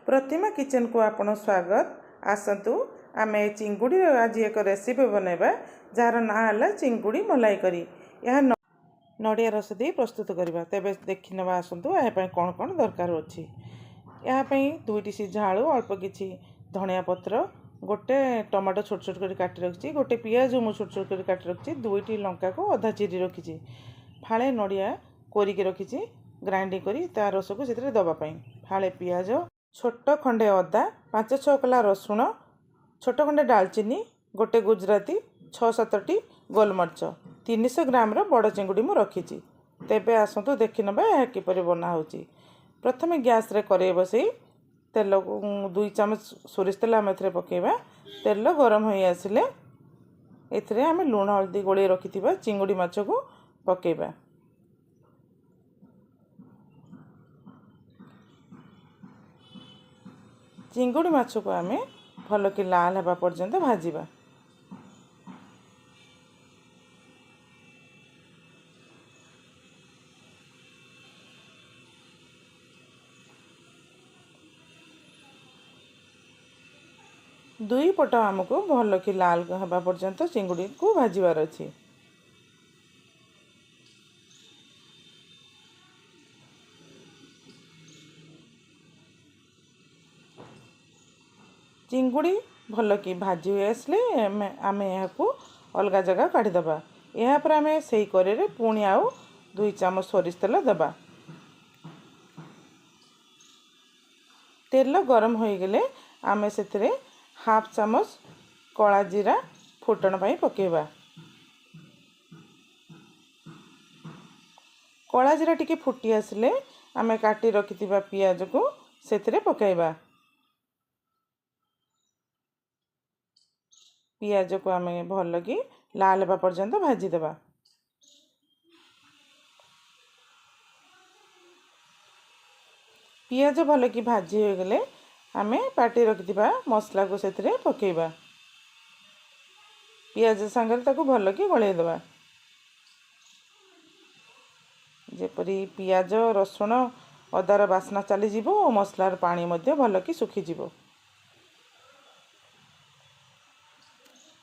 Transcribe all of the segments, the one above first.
प्रतिमा kitchen को आपण स्वागत। आसतु आमे चिंगुड़ी आज एक रेसिपी बनैबा जार ना है चिंगुड़ी मलाई करी। यह नड़िया रस दे प्रस्तुत करबा। तेबे देखि नबा आसतु यहाँ कौन कौन दरकार अछि। यहाँ दुईटी सिझा आलू, अल्प किछि धनिया पत्र, गोटे टमाटो छोट छोट कर काटि रखिछि, गोटे पियाज मु छोट छोट कर काटि रखिछि, दुईटी लंका को अधा चिरी रखिछि, फाळे नड़िया कोरिके रखिछि ग्राइंडिंग करी ता रस को सेतरे दबा पई, फाळे पियाज, छोट खंडे अदा, 5-6 कला रसुण, छोट खंडे डालचीनी, गोटे गुजराती, 6-7टी गोलमरीच, 300 ग्राम रो बड़ चिंगुड़ी मु रखिछि। तेबे आसतु देखि नबा यह किपरि बना होछि। प्रथमे गैस रे करेई बसई तेल 2 चमच सोरिष तेल आम एथरे पकेबा। तेल गरम होई आसिले एथरे आम लूण हल्दी गोळे रखिथिबा चिंगुड़ी माछ को पकेबा। चिंगुड़ी माछ को आम भल कि लाल हेबा पर्यंत भाजिबा। दुई पट आमको भल कि लाल हेबा पर्यंत चिंगुड़ी को भाजिबार अछि। चिंगुड़ी भल कि भाजी हुई आसले आम यहाँ अलग जगह काढ़ीदबा। यापर आम से करे पुणी आउ 2 चमच सोरिष तेल देबा। तेल गरम हो गले आम से 1/2 चमच कला जीरा फुटण पाई पकेबा। कला जीरा टिके फुटी आसले आम काटी रखिथिबा पियाज को सेतरे पकाइबा। पियाज को आम भल कि लाल हेबा पर्यंत भाजी देबा। पियाज भल कि भाजी हो गले आम पाटी रखिथिबा मसला को सेतरे पकेबा। पियाज संगे ताको भल कि गळेई देबा। जेपरी पियाज रसुण अदार बास्ना चली जीवो और मसलार पानी मध्य भल कि सुखी जीवो।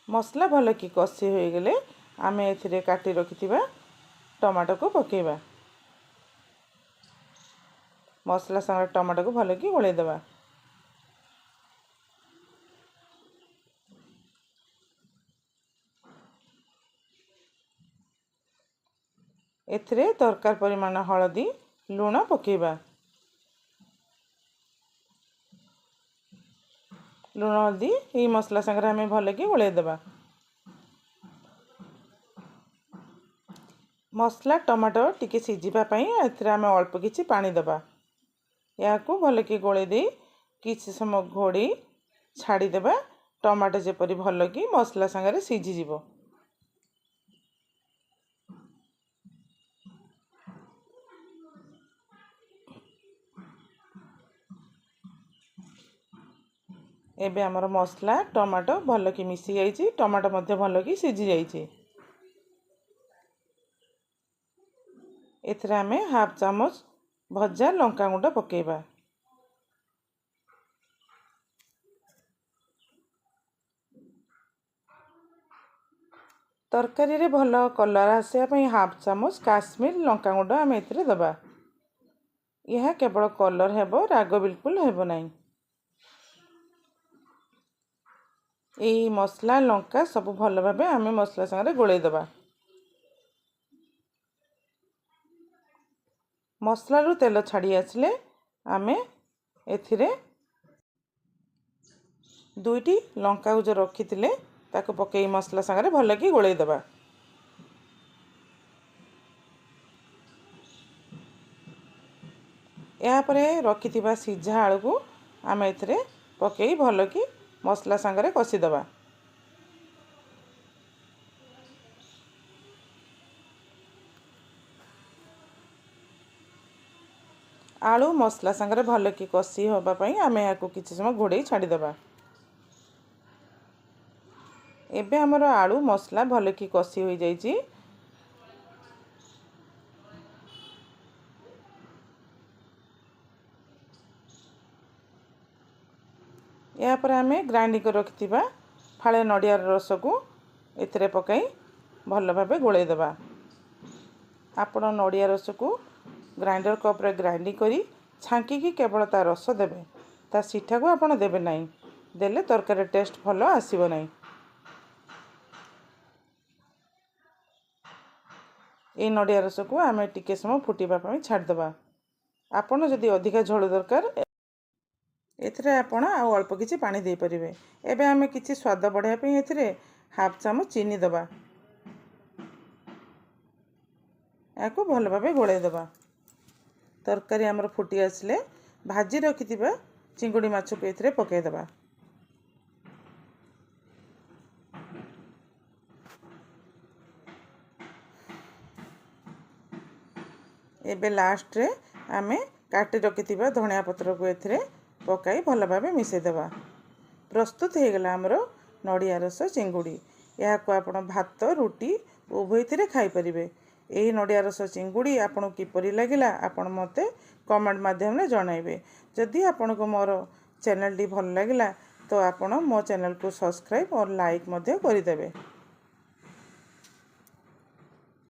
मसला भल कि कषी हो गले आम एथिरे काटी रखिथिबा टमाटो को पकेबा। मसला संगे टमाटो को भल कि गळेई देबा। एथिरे दरकार परिमाण हळदी लूण पकेबा। लूण हल्दी ये मसला संगे आम भल कि गळेई देबा। मसला टमाटो टिके सिझिबा पई एथिरे आम अल्प किछि पानी देबा। याकू भल कि गळेई दे किछि समय घोड़ी छाड़ी देबा। टमाटो जेपरी भल कि मसला संगे सिझी जीवो। एबे हमर मसला टमाटो भल कि मिसी जाइछि, टमाटो मध्य भल कि सिझी जाइछि। एथरे आमे 1/2 चमच भजा लंका गुंड पकेबा। तरकारी रे भल कलर आसे पई 1/2 चमच काश्मीर लंका गुंड आमे एथरे दबा। यह केवल कलर हेबो, राग बिल्कुल हेबो नाही। एई मसला लंका सब भल भाबे आमे मसला संगे गोळेई दबा। मसला रु तेल छाड़ी आसले आमे एथिरे 2टी लंका को जो रखिथिले ताको पकेई मसला संगे भल कि गोळेई दबा। या परे रखिथिबा सिझा आलू को आमे एथिरे पकेई भल कि मसला संगे कषि दबा। आलू मसला संगे भल कि कषि होबा पई आमे याको किछि समय घोड़ेई छाड़ी दबा। एबे हमर आलू मसला भल कि कषि हो जाइछि। या पर आम ग्राइंडिंग कर रखिथिबा फाळे नडिया रस को एथिरे पकाई भल भाबे गोळेई देबा। आपण नडिया रस को ग्राइंडर कप रे ग्राइंडिंग करी छांकी की केवल ता रस देबे, ता सीठा को आपण देबे नाही, देले तरकारी टेस्ट भल आसीबो नाही। ए नडिया रस को आम टिके समय फुटिबा पई छाड़ देबा। आपण जदि अधिका झोल दरकार एथिरे आपण आ अल्प किछि पानी दे परिबे। एबे आम किछि स्वाद बढ़िया पई एथिरे हाफ चामच चीनी देबा। याको भल भाबे गोळेई देबा। तरकारी हमर फुटी आसले भाजी रखिथिबा चिंगुड़ी माछ को एथिरे पकाई देबा। एबे लास्ट रे आमे काटी रखिथिबा धनिया पत्र को एथिरे पकाई भल भाबे मिसै देबा। प्रस्तुत हो गला हमरो नडिया रस चिंगुड़ी। या को आपण भात रुटी उभयथिरे खाई परिबे। एही नडिया रस चिंगुड़ी आपण किपरि लागिला आपण मते कमेंट माध्यम रे जणाइबे। जदि आपण को मोर चैनल टी भल लागिला तो आपण मो चैनल को सब्सक्राइब और लाइक मध्य करि देबे।